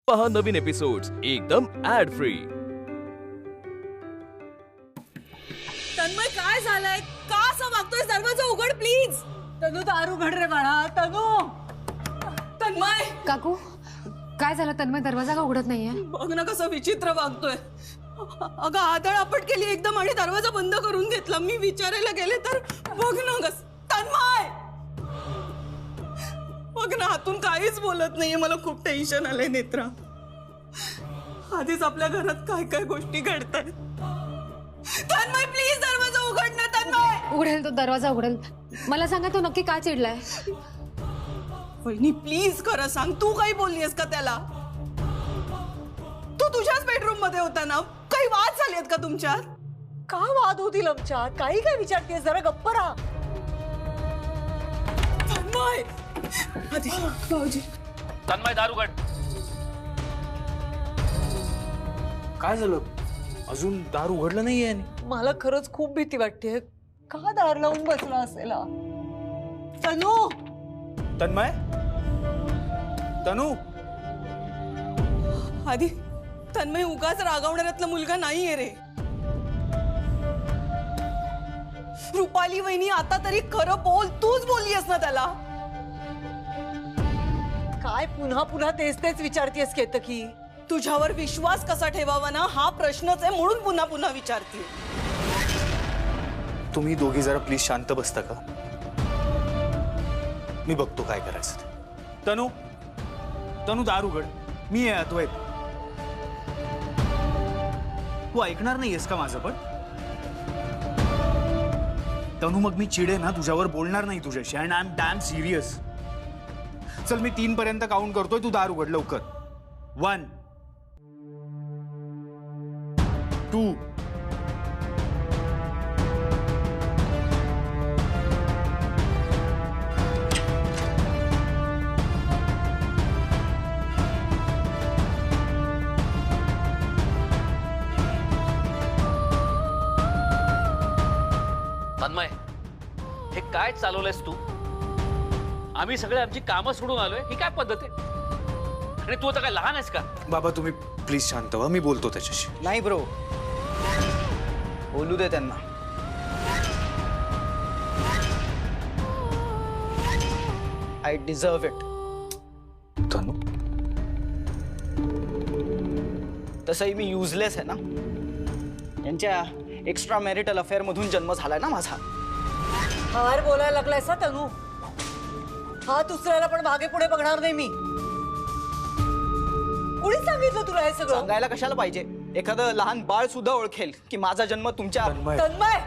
पहा नवीन एपिसोड्स एकदम add free. Tanmay काय झालंय? का असं वागतोय? दरवाजा उघड प्लीज. तनू दार उघड रे बाळा. तन्मय काकू काय झालं? तन्मय दरवाजा का उघडत नाहीये? बघ ना कसं विचित्र वागतोय. अगं आदळ आपट केली एकदम आणि दरवाजा बंद करून घेतला. मी विचारायला गेले तर बघ ना कस. तन्मय बघ ना हातून काहीच बोलत नाहीये. मला खूप टेन्शन आलंय नेत्रा. आधीच आपल्या घरात काय काय गोष्टी घडतात. तन्मय प्लीज दरवाजा उघड ना. तन्मय उघडेल तो दरवाजा उघडेल. मला सांगा तो नक्की काय चिडलाय? वहिनी प्लीज खरं सांग. तू काही बोललीस का त्याला? तू तुझ्याच बेडरूम मध्ये होता ना. काही वाद झालेत का तुमच्यात? का वाद होतील आमच्यात? काही काय विचारतेस? जरा गप्प राहा. तन्मय आधी भाऊजी. तन्मय दार उघड. काय झालं? अजून दार उघडलं नाहीये. मला खरंच खूप भीती वाटते. का दार लावून बसला असेल? तनू तन्मय, तनू आधी तन्मय उगाच रागवणाऱ्यातला मुलगा नाहीये रे. रुपाली वहिनी आता तरी खरं बोल. तूच बोललीस ना त्याला. काय पुन्हा पुन्हा तेच तेच विचारतेस केतकी? तुझ्यावर विश्वास कसा ठेवावा ना हा प्रश्नच आहे. म्हणून पुन्हा पुन्हा विचारते. तुम्ही दोघी जरा प्लीज शांत बसता का? मी बघतो काय करायचं ते. तनू, तनू दार उघड. मी येतोय. तू ऐकणार नाहीयेस का माझं? पण तनू मग मी चिडे ना तुझ्यावर बोलणार नाही तुझ्याशी. And I am dam serious. चल मी 3 पर्यंत काउंट करतोय. तू दार उघड लवकर. 1 2 तन्मय हे काय चालवलंयस तू? आम्ही सगळे आमची कामं सोडून आलोय. ही काय पद्धत आहे? आणि तू आता काय लहान आहेस का? बाबा तुम्ही प्लीज शांत व्हा. मी बोलतो त्याच्याशी. नाही ब्रो, बोलू दे त्यांना. I deserve it. तनू तसंही मी युजलेस आहे ना. यांच्या एक्स्ट्रा मॅरिटल अफेअर मधून जन्म झालाय ना माझा. फार बोलायला लागलायस तनू. हा दुसऱ्याला पण मागे पुढे बघणार नाही मी. कुणी सांगितलं तुला हे सगळं? सांगायला कशाला पाहिजे? एखादं लहान बाळ सुद्धा ओळखेल की माझा जन्म तुमच्या. तन्मय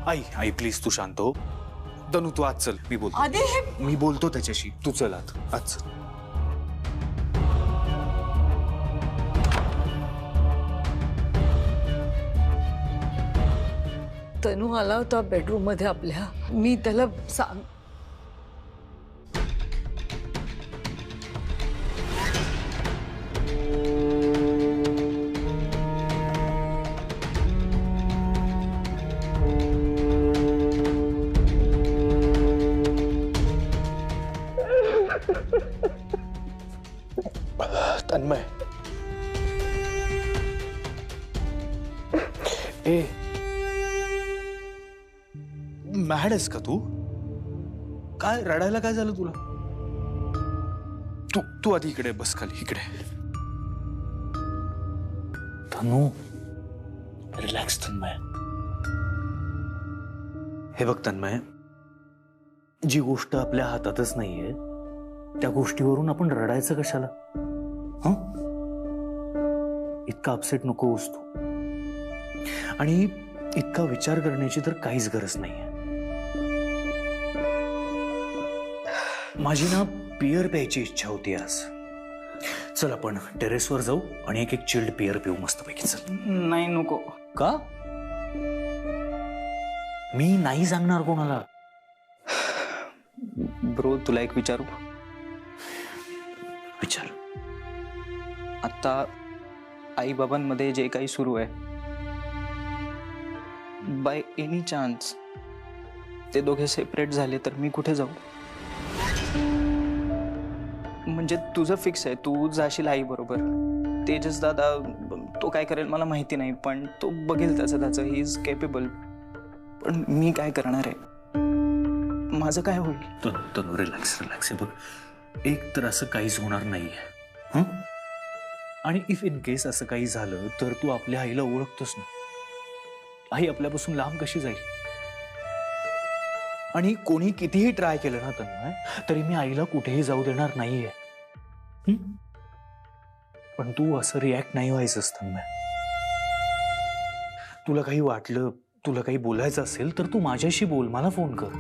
आई आई प्लीज तू शांत हो. तनू तू आज चल. मी बोलतो. आधी हे मी बोलतो त्याच्याशी. तू चल आज चल. तनू आला होता बेडरूम मध्ये आपल्या. मी त्याला सांग. तन्मय ए मॅड आहेस का तू? काय रडायला काय झालं तुला? तू तू आधी इकडे बस. खाली इकडे. तनू रिलॅक्स. तन्मय हे बघ तन्मय, जी गोष्ट आपल्या हातातच नाहीये त्या गोष्टीवरून आपण रडायचं कशाला? हं? इतका अपसेट नको होस तू. आणि इतका विचार करण्याची तर काहीच गरज नाहीये. माझी ना बियर प्यायची इच्छा होती आज. चल आपण टेरेसवर जाऊ आणि एक चिल्ड बियर पिऊ मस्तपैकी. चल. नाही नको. का? मी नाही सांगणार कोणाला. ब्रो तुला एक विचारू? विचार. आता आई बाबांमध्ये जे काही सुरू आहे, बाय एनी चान्स ते दोघे सेपरेट झाले तर मी कुठे जाऊ? म्हणजे तुझं फिक्स आहे, तू जाशील आई बरोबर. तेजस दादा तो काय करेल मला माहिती नाही, पण तो बघेल त्याचं ही इज केपेबल. पण मी काय करणार आहे, माझं काय होईल? तनु रिलॅक्स रिलॅक्स. हे बघ, एक तर असं काहीच होणार नाहीये. आणि इफ इन केस असं काही झालं तर तू आपल्या आईला ओळखतोस ना. आई आपल्यापासून लांब कशी जाईल? आणि कोणी कितीही ट्राय केलं ना तन्मय, तरी मी आईला कुठेही जाऊ देणार नाहीये. पण तू असं रिॲक्ट नाही व्हायचंस तन्मय. तुला काही वाटलं, तुला काही बोलायचं असेल तर तू माझ्याशी बोल, मला फोन कर.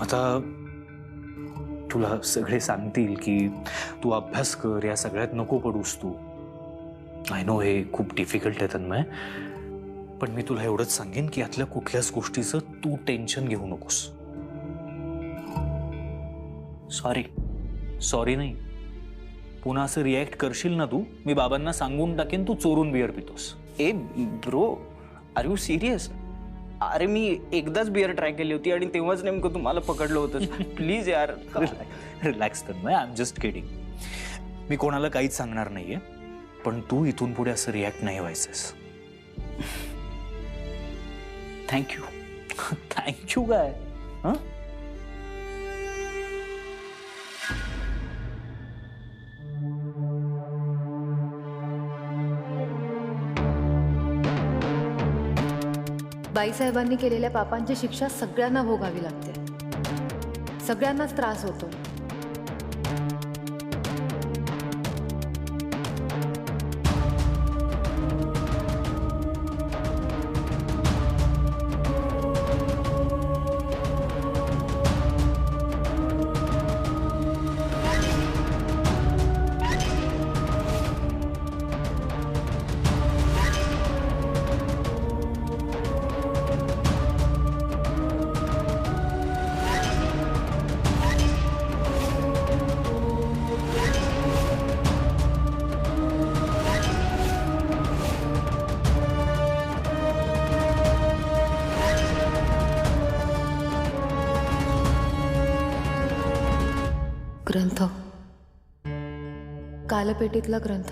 आता तुला सगळे सांगतील की तू अभ्यास कर, या सगळ्यात नको पडूस तू. आय नो हे खूप डिफिकल्ट आहे तन्मय, पण मी तुला एवढंच सांगेन की यातल्या कुठल्याच गोष्टीचं तू टेन्शन घेऊ नकोस. सॉरी नाही. पुन्हा असं रिॲक्ट करशील ना तू, मी बाबांना सांगून टाकेन तू चोरून बिअर पितोस. ए ब्रो, आर यू सिरियस? अरे मी एकदाच बिअर ट्राय केली होती आणि तेव्हाच नेमकं तुम्हाला पकडलं होतं. प्लीज यार. Relax Tanmay, I am just kidding. मी कोणाला काहीच सांगणार नाहीये, पण तू इथून पुढे असं रिॲक्ट नाही व्हायचंस. थँक्यू. थँक्यू काय? बाईसाहेबांनी केलेल्या पापांची शिक्षा सगळ्यांना भोगावी लागते. सगळ्यांनाच त्रास होतो. ग्रंथ, कालपेटीतला ग्रंथ,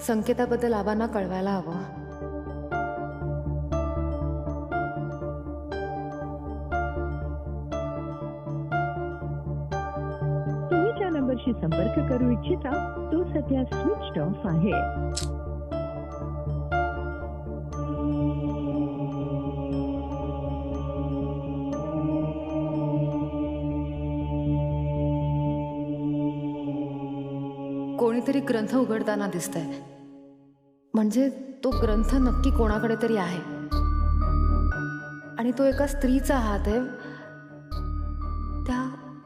संकेताबद्दल आबांना कळवायला हवं. तुम्ही ज्या नंबरशी संपर्क करू इच्छिता तो सध्या स्विच ऑफ आहे. कोणीतरी ग्रंथ उघडताना दिसतंय. म्हणजे तो ग्रंथ नक्की कोणाकडे तरी आहे आणि तो एका स्त्रीचा हात आहे.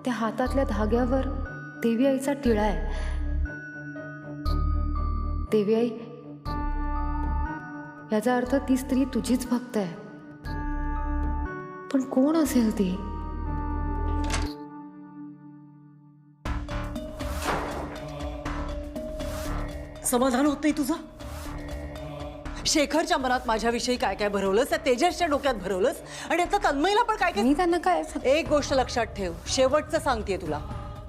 त्या हातातल्या धाग्यावर देवी आईचा टिळा आहे. देवी आई, याचा अर्थ ती स्त्री तुझीच भक्त आहे. पण कोण असेल ती? समाधान होत नाही तुझं? शेखरच्या मनात माझ्याविषयी काय काय भरवलंस, त्या तेजसच्या डोक्यात भरवलंस, आणि आता तन्मयला पण काय काय. मी त्यांना काय एक गोष्ट लक्षात ठेव, शेवटचं सांगतेय तुला,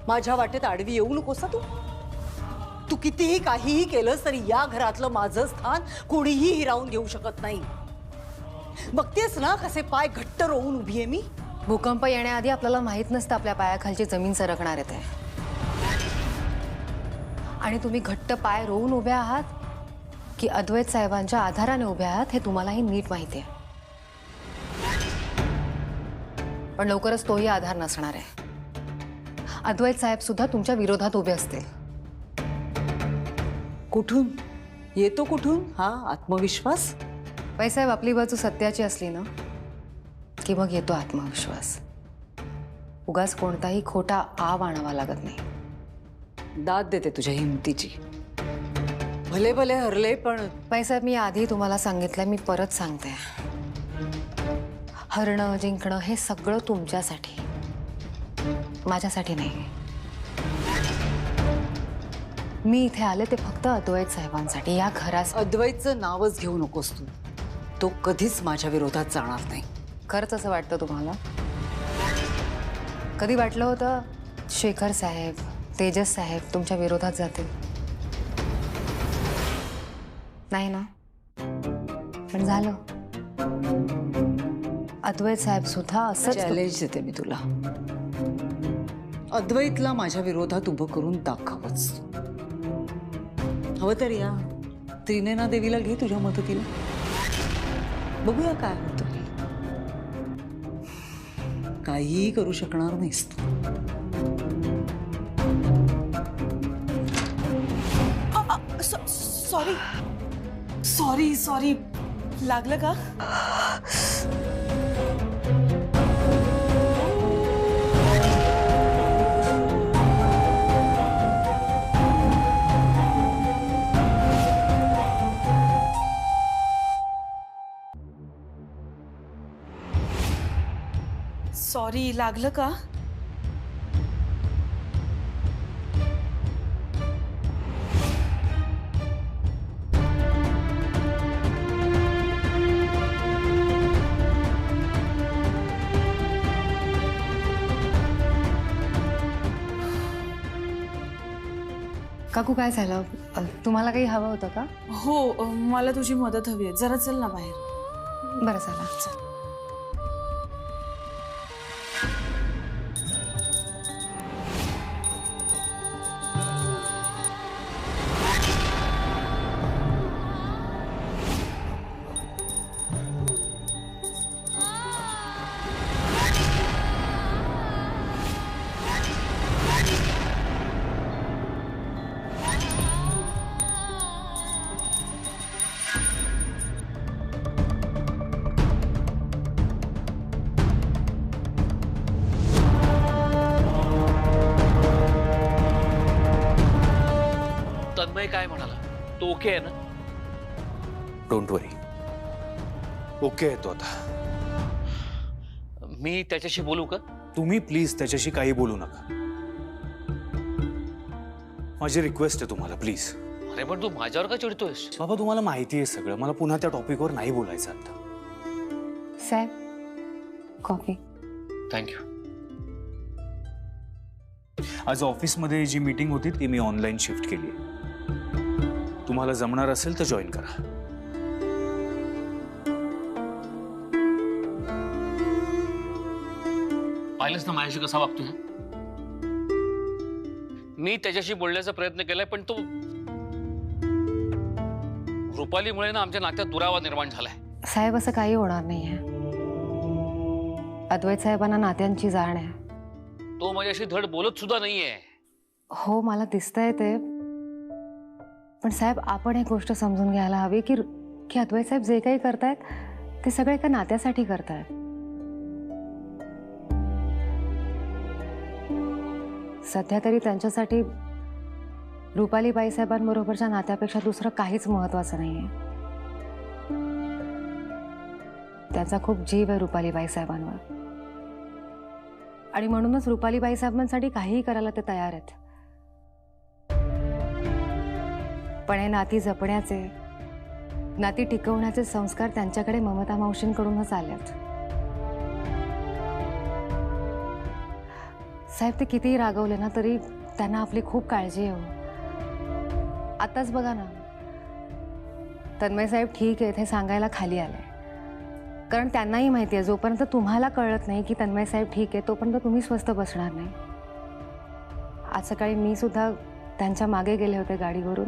माझ्या वाटेत आडवी येऊ नकोस तू. तू कितीही काहीही केलंस तरी या घरातलं माझं स्थान कोणीही हिरावून घेऊ शकत नाही. बघतेस ना कसे पाय घट्ट रोवून उभी आहे मी. भूकंप येण्याआधी आपल्याला माहित नसतं आपल्या पायाखालची जमीन सरकणार आहे ते. आणि तुम्ही घट्ट पाय रोवून उभे आहात की अद्वैत साहेबांच्या आधाराने उभे आहात हे तुम्हालाही नीट माहिती आहे. पण लवकरच तोही आधार नसणार आहे. अद्वैत साहेब सुद्धा तुमच्या विरोधात उभे असतील. कुठून येतो, कुठून हा आत्मविश्वास? साहेब, आपली बाजू सत्याची असली ना की मग येतो आत्मविश्वास. उगाच कोणताही खोटा आव आणावा लागत नाही. दाद देते तुझ्या हिमतीची. भले भले हरले, पण साहेब मी आधी तुम्हाला सांगितलं, मी परत सांगते, हरणं जिंकणं हे सगळं तुमच्यासाठी, माझ्यासाठी नाही. मी इथे आले ते फक्त अद्वैत साहेबांसाठी, या घरासाठी. अद्वैतचं नावच घेऊ नकोस तू. तो कधीच माझ्या विरोधात जाणार नाही. खरंच असं वाटतं तुम्हाला? कधी वाटलं होतं शेखर साहेब, तेजस साहेब तुमच्या विरोधात जातील? नाही ना, पण झालं. अद्वैत साहेब सुद्धा असं चॅलेंज देते मी तुला. अद्वैतला माझ्या विरोधात उभं करून दाखवच. हवं तर या त्रिनेना देवीला घे तुझ्या मदतीला. बघूया काय होतं. काहीही करू शकणार नाहीस तू. Sorry sorry sorry. लागलं का? सॉरी, लागलं का? काकू काय झालं? तुम्हाला काही हवं होतं का? हो, मला तुझी मदत हवी आहे. जरा चल ना बाहेर. बरं चला. तन्मय काय म्हणाला? तो ओके आहे ना? डोंट वरी, ओके आहे तो आता. मी त्याच्याशी बोलू का? तुम्ही प्लीज त्याच्याशी काही बोलू नका. माझी रिक्वेस्ट आहे तुम्हाला, प्लीज. अरे पण तू माझ्यावर का चिडतोयस? बाबा तुम्हाला माहिती आहे सगळं. मला पुन्हा त्या टॉपिकवर नाही बोलायचं आता. साहेब, कॉफी. थँक्यू. आज ऑफिसमध्ये जी मीटिंग होती ती मी ऑनलाईन शिफ्ट केली. तुम्हाला जमणार असेल तर जॉईन करा. पाहिलंच ना माझ्याशी कसा वागतोय. मी त्याच्याशी बोलण्याचा प्रयत्न केलाय पण तो रुपालीमुळे ना आमच्या नात्यात दुरावा निर्माण झालाय. साहेब, असं काही होणार नाहीये. अद्वैत साहेबांना नात्यांची जाण आहे. तो माझ्याशी धड बोलत सुद्धा नाहीये. हो, मला दिसतंय ते. पण साहेब, आपण एक गोष्ट समजून घ्यायला हवी की अद्वैत साहेब जे काही करतायत ते सगळे एका नात्यासाठी करतायत. सध्या तरी त्यांच्यासाठी रुपालीबाई साहेबांबरोबरच्या नात्यापेक्षा दुसरं काहीच महत्वाचं नाहीये. त्यांचा खूप जीव आहे रुपालीबाई साहेबांवर आणि म्हणूनच रुपालीबाई साहेबांसाठी काहीही करायला ते तयार आहेत. पण हे नाती जपण्याचे, नाती टिकवण्याचे संस्कार त्यांच्याकडे ममता मावशींकडूनच आलेत. साहेब, ते कितीही रागवले ना तरी त्यांना आपली खूप काळजी आहे. आताच बघा ना, तन्मय साहेब ठीक आहेत हे सांगायला खाली आले. कारण त्यांनाही माहिती आहे जोपर्यंत तुम्हाला कळत नाही की तन्मय साहेब ठीक आहे तोपर्यंत तुम्ही स्वस्थ बसणार नाही. आज सकाळी मी सुद्धा त्यांच्या मागे गेले होते गाडीवरून,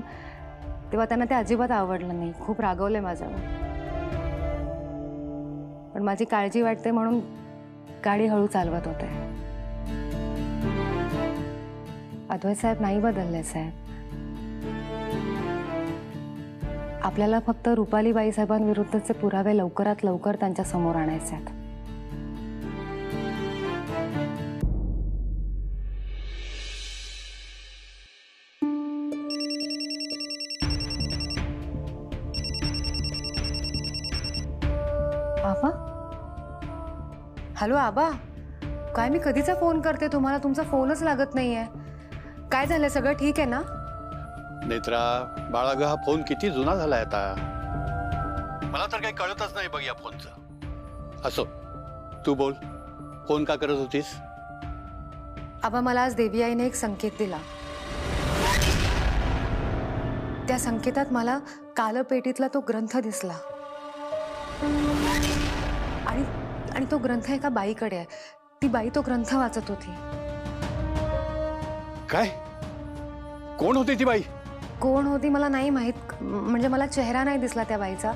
तेव्हा त्यांना ते अजिबात आवडलं नाही. खूप रागवले माझ्यावर. पण माझी काळजी वाटते म्हणून गाडी हळू चालवत होते. अद्वैत साहेब नाही बदलले साहेब. आपल्याला फक्त रुपालीबाई साहेबांविरुद्धचे पुरावे लवकरात लवकर त्यांच्या समोर आणायचे आहेत. आबा? हॅलो आबा, काय मी कधीचा फोन करते तुम्हाला, तुमचा फोनच लागत नाहीये. काय झालं, सगळं ठीक आहे ना? नेत्रा बाळा ग, हा फोन किती जुना झालाय आता. मला तर काही कळतच नाही बघ या फोनचं. असो, तू बोल, फोन का करत होतीस? आबा मला आज देवी आईने एक संकेत दिला. त्या संकेतात मला कालपेटीतला तो ग्रंथ दिसला आणि तो ग्रंथ एका बाईकडे आहे. ती बाई तो ग्रंथ वाचत होती. काय? कोण होती ती बाई? कोण होती मला नाही माहित. म्हणजे मला चेहरा नाही दिसला त्या बाईचा,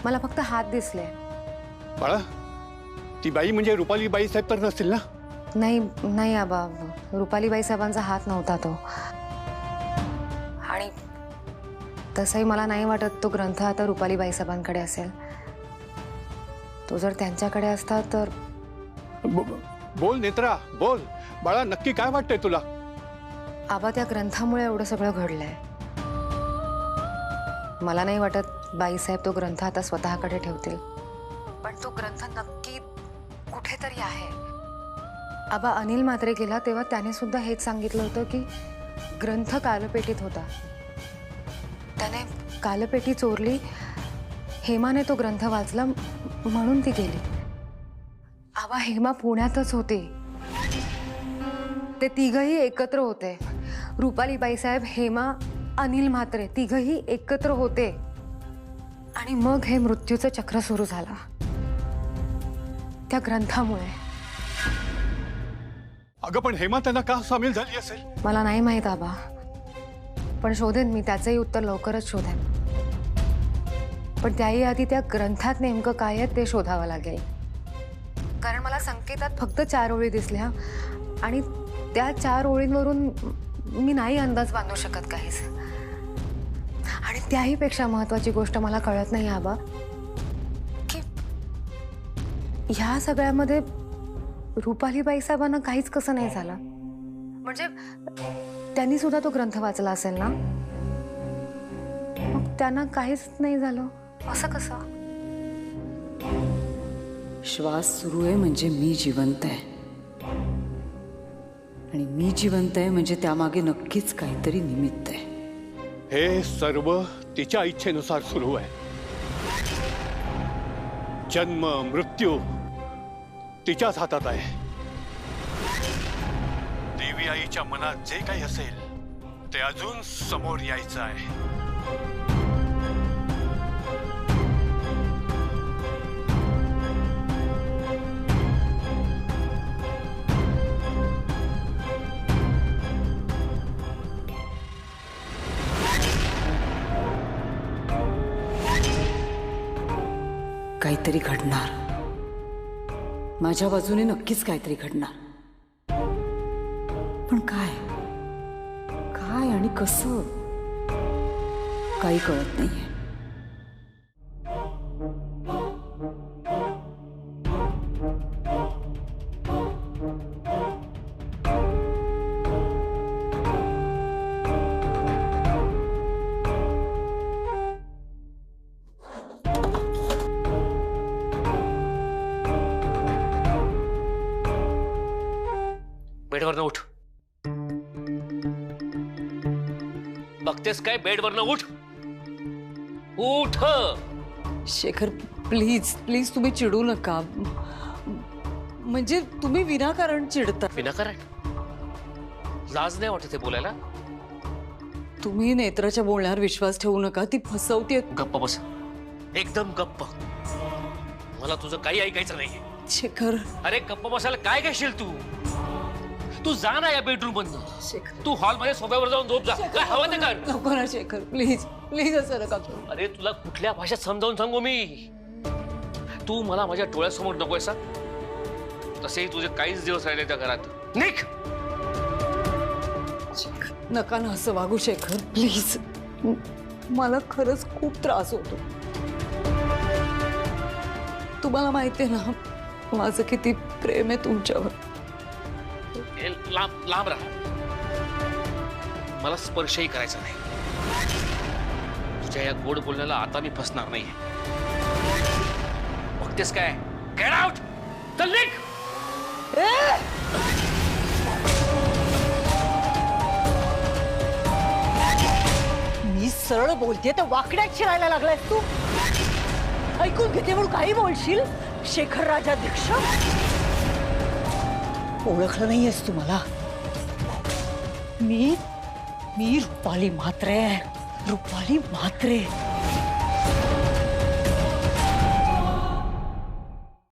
मला फक्त हात दिसले. बाळा, ती बाई म्हणजे रुपाली बाई साहेब तर नसतील ना? नाही नाही आबा, रुपालीबाई साहेबांचा हात नव्हता तो. आणि तसंही मला नाही वाटत तो ग्रंथ आता रुपालीबाई साहेबांकडे असेल. तो जर त्यांच्याकडे असता तर. बोल नेत्रा, बोल. बाळा, नक्की काय वाटतंय तुला? आबा, त्या ग्रंथामुळे एवढं सगळं घडलंय. मला नाही वाटत बाईसाहेब तो ग्रंथ आता स्वतःकडे ठेवतील, पण तो ग्रंथ नक्की कुठेतरी आहे. आबा, अनिल म्हात्रे गेला तेव्हा त्याने सुद्धा हेच सांगितलं होतं की ग्रंथ कालपेटीत होता. त्याने कालपेटी चोरली, हेमाने तो ग्रंथ वाचला म्हणून ती गेली. आबा, हेमा पुण्यातच होती. ते तिघही एकत्र होते. रुपालीबाई साहेब, हेमा, अनिल म्हात्रे तिघही एकत्र होते. आणि मग हे मृत्यूचं चक्र सुरू झालं त्या ग्रंथामुळे. अगं, पण हेमा त्यांना का सामील झाली असेल? मला नाही माहित आबा, पण शोधेन मी. त्याचंही उत्तर लवकरच शोधेन. पण त्याही आधी त्या ग्रंथात नेमकं काय आहे ते शोधावं लागेल. कारण मला संकेतात फक्त 4 ओळी दिसल्या आणि त्या 4 ओळींवरून मी नाही अंदाज बांधू शकत काहीच. आणि त्याही पेक्षा महत्वाची गोष्ट मला कळत नाही आबा, की ह्या सगळ्यामध्ये रुपालीबाई साहेबांना काहीच कसं नाही झालं. म्हणजे त्यांनी सुद्धा तो ग्रंथ वाचला असेल ना, मग त्यांना काहीच नाही झालं असं कसं? श्वास सुरू आहे म्हणजे मी जिवंत आहे, आणि मी जिवंत आहे म्हणजे त्यामागे नक्कीच काहीतरी निमित्त आहे. हे सर्व तिच्या इच्छेनुसार सुरू आहे. जन्म मृत्यू तिच्याच हातात आहे. देवी आईच्या मनात जे काही असेल ते अजून समोर यायचं आहे. काहीतरी घडणार. माझ्या बाजूने नक्कीच काहीतरी घडणार. पण काय काय आणि कसं काही कळत नाहीये. बेडवरनं उठ. बघतेस काय? बेडवरनं उठ. उठ. शेखर, प्लीज प्लीज तुम्ही चिडू नका. म्हणजे तुम्ही विनाकारण चिडता. विनाकारण? लाज नाही वाटत ते बोलायला? तुम्ही नेत्राच्या बोलण्यावर विश्वास ठेवू नका. ती फसवते. गप्प बस, एकदम गप्प. मला तुझं काही ऐकायचं नाहीये. शेखर, अरे गप्प बसायला काय घेशील तू? तू जा ना या बेडरूम मधनं. शेखर, तू हॉल मध्ये सोफ्यावर जाऊन झोप जा. काय हवं ते कर. नको ना शेखर, प्लीज प्लीज असं नका करू. अरे तुला कुठल्या भाषेत समजावून सांगू मी? तू मला माझ्या डोळ्यासमोर नकोयसा. तसेही तुझे काहीच दिवस राहिले त्या घरात. निघ. नका ना असं वागू शेखर, प्लीज. मला खरंच खूप त्रास होतो. तुम्हाला माहितीये ना माझं किती प्रेम आहे तुमच्यावर. लांब लांब राहा. मला स्पर्शही करायचा नाही. तुझ्या या गोड बोलण्याला आता मी फसणार नाहीये. बघतेस काय? Get out. चल निघ. मी सरळ बोलते तर वाकड्यात शिरायला लागलाय तू. ऐकून घेते म्हणून काही बोलशील? शेखर राजाध्यक्ष, ओळखलं नाहीयेस तू मला. मी रुपाली म्हात्रे